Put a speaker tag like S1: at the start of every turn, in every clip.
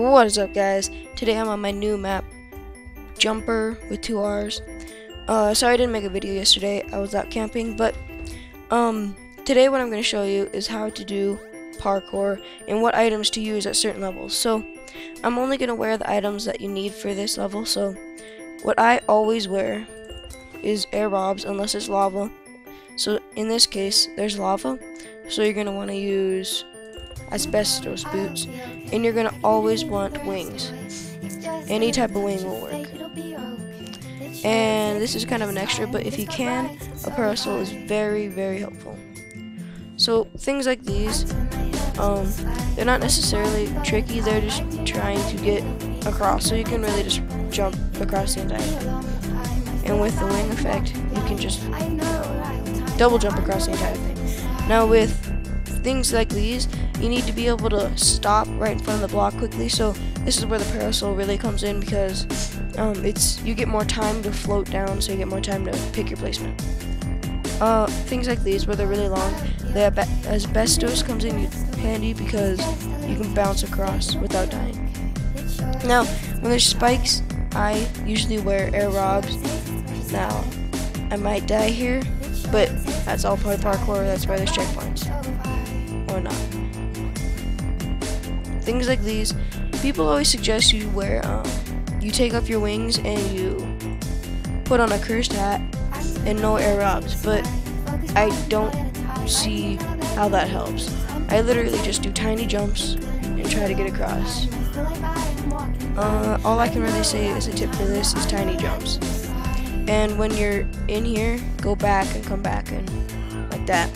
S1: What is up, guys? Today I'm on my new map, Jumper with 2 R's. Sorry I didn't make a video yesterday. I was out camping, but today what I'm going to show you is how to do parkour and what items to use at certain levels. So I'm only going to wear the items that you need for this level. So what I always wear is air robs unless it's lava. So in this case, there's lava, so you're going to want to use asbestos boots, and you're going to always want wings. Any type of wing will work. And this is kind of an extra, but if you can, a parasol is very, very helpful. So things like these, they're not necessarily tricky, they're just trying to get across, so you can really just jump across the entire thing. And with the wing effect, you can just double jump across the entire thing. Now with things like these, you need to be able to stop right in front of the block quickly, so this is where the parasol really comes in, because you get more time to float down, so you get more time to pick your placement. Things like these, where they're really long, asbestos comes in handy because you can bounce across without dying. Now, when there's spikes, I usually wear air robs. Now, I might die here, but that's all part of parkour, that's why there's checkpoints. Or not. Things like these, people always suggest you wear, you take off your wings and you put on a cursed hat and no air robs, but I don't see how that helps. I literally just do tiny jumps and try to get across. All I can really say as a tip for this is tiny jumps. And when you're in here, go back and come back and like that.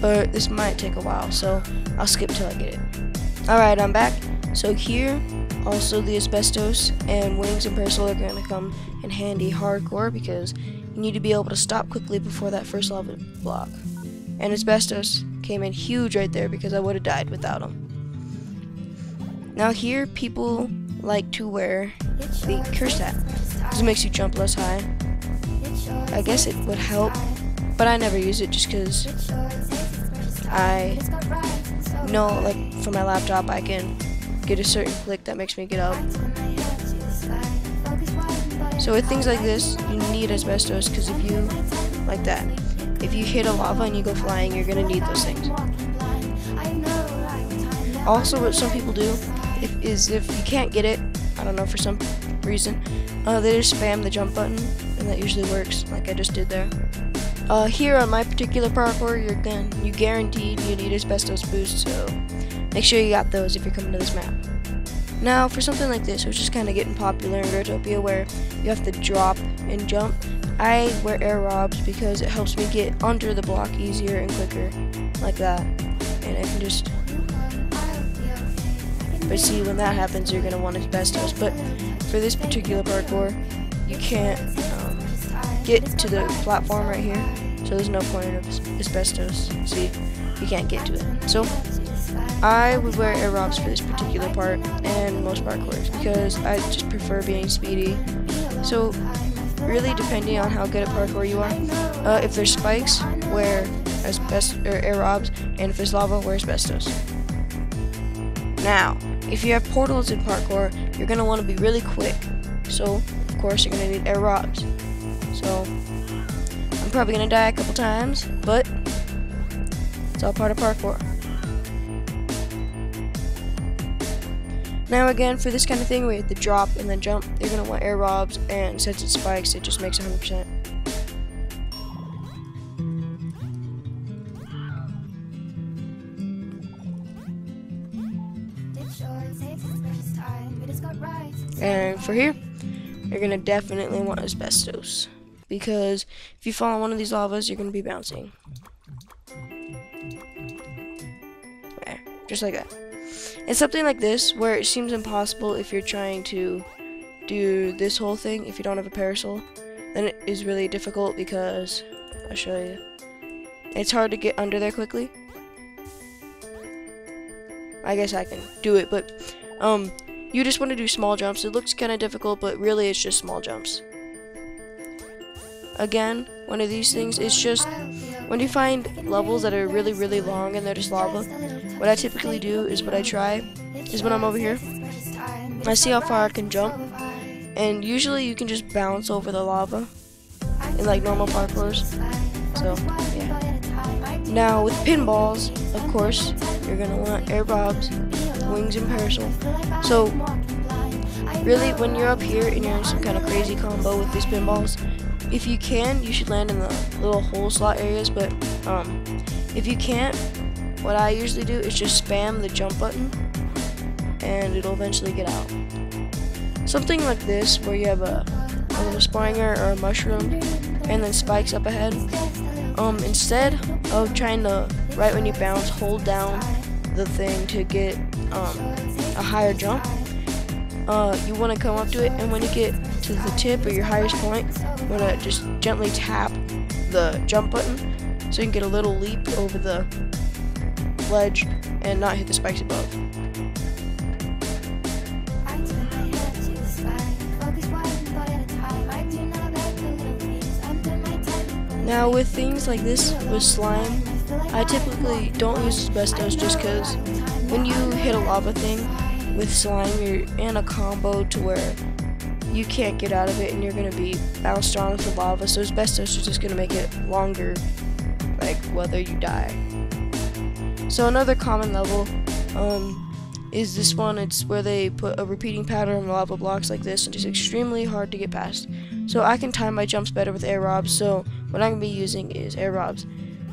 S1: But this might take a while, so I'll skip till I get it. Alright, I'm back. So here, also the asbestos and wings and parasol are going to come in handy hardcore, because you need to be able to stop quickly before that first lava block. And asbestos came in huge right there, because I would have died without them. Now here, people like to wear the cursed hat, because it makes you jump less high. I guess it would help, but I never use it just because I know, like, for my laptop I can get a certain click that makes me get up. So with things like this, you need asbestos, because if you, like that, if you hit a lava and you go flying, you're going to need those things. Also, what some people do is if you can't get it, I don't know, for some reason, they just spam the jump button, and that usually works, like I just did there. Here on my particular parkour, you guaranteed you need asbestos boots, so make sure you got those if you're coming to this map. Now, for something like this, which is kind of getting popular in Growtopia, where you have to drop and jump, I wear air robs because it helps me get under the block easier and quicker, like that. And I can just... But see, when that happens, you're going to want asbestos. But for this particular parkour, you can't get to the platform right here, so there's no point of asbestos. See, you can't get to it. So I would wear air robs for this particular part and most parkours, because I just prefer being speedy. So really, depending on how good at parkour you are, if there's spikes, wear air robs, and if there's lava, wear asbestos. Now, if you have portals in parkour, you're going to want to be really quick, so of course you're going to need air robs. So I'm probably going to die a couple times, but it's all part of parkour. Now again, for this kind of thing where you have to drop and then jump, you're going to want air robs, and since it spikes, it just makes 100%. And for here, you're going to definitely want asbestos, because if you fall on one of these lavas, you're going to be bouncing. There, just like that. And something like this, where it seems impossible if you're trying to do this whole thing, if you don't have a parasol, then it is really difficult, because, I'll show you, it's hard to get under there quickly. I guess I can do it, but, you just want to do small jumps. It looks kind of difficult, but really it's just small jumps. Again, one of these things is just, when you find levels that are really, really long and they're just lava, what I typically do is, what I try is, when I'm over here, I see how far I can jump, and usually you can just bounce over the lava in like normal parkours. So yeah. Now with pinballs, of course, you're gonna want air bobs, wings, and parasol. So really, when you're up here and you're in some kind of crazy combo with these pinballs, if you can, you should land in the little hole slot areas. But if you can't, what I usually do is just spam the jump button, and it'll eventually get out. Something like this, where you have a little Springer or a mushroom, and then spikes up ahead. Instead of trying to, right when you bounce, hold down the thing to get a higher jump, you want to come up to it, and when you get to the tip or your highest point, you want to just gently tap the jump button so you can get a little leap over the ledge and not hit the spikes above. Now with things like this, with slime, I typically don't use asbestos just because when you hit a lava thing with slime, you're in a combo to where you can't get out of it and you're going to be bounced around with the lava, so asbestos is just going to make it longer, like whether you die. So another common level is this one. It's where they put a repeating pattern of lava blocks like this, and it's extremely hard to get past. So I can time my jumps better with air robs, so what I'm going to be using is air robs.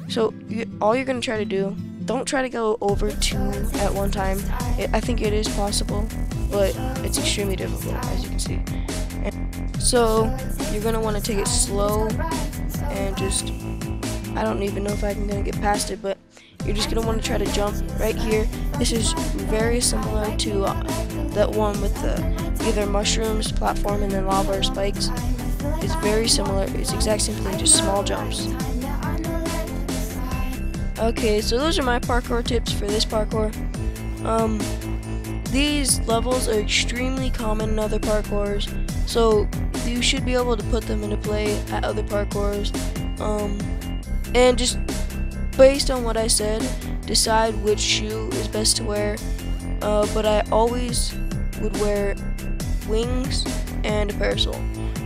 S1: So all you're going to try to do, don't try to go over 2 at one time. I think it is possible, but it's extremely difficult, as you can see. So you're going to want to take it slow and just, I don't even know if I'm going to get past it, but you're just going to want to try to jump right here. This is very similar to that one with the either mushrooms, platform, and then lava or spikes. It's very similar. It's the exact same thing, just small jumps. Okay, so those are my parkour tips for this parkour. These levels are extremely common in other parkours, so you should be able to put them into play at other parkours. And just based on what I said, decide which shoe is best to wear. But I always would wear wings and a parasol.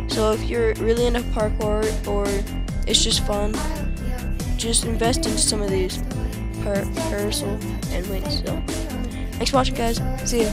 S1: So if you're really into parkour or it's just fun, just invest into some of these parasol and wings. So thanks for watching, guys. See ya.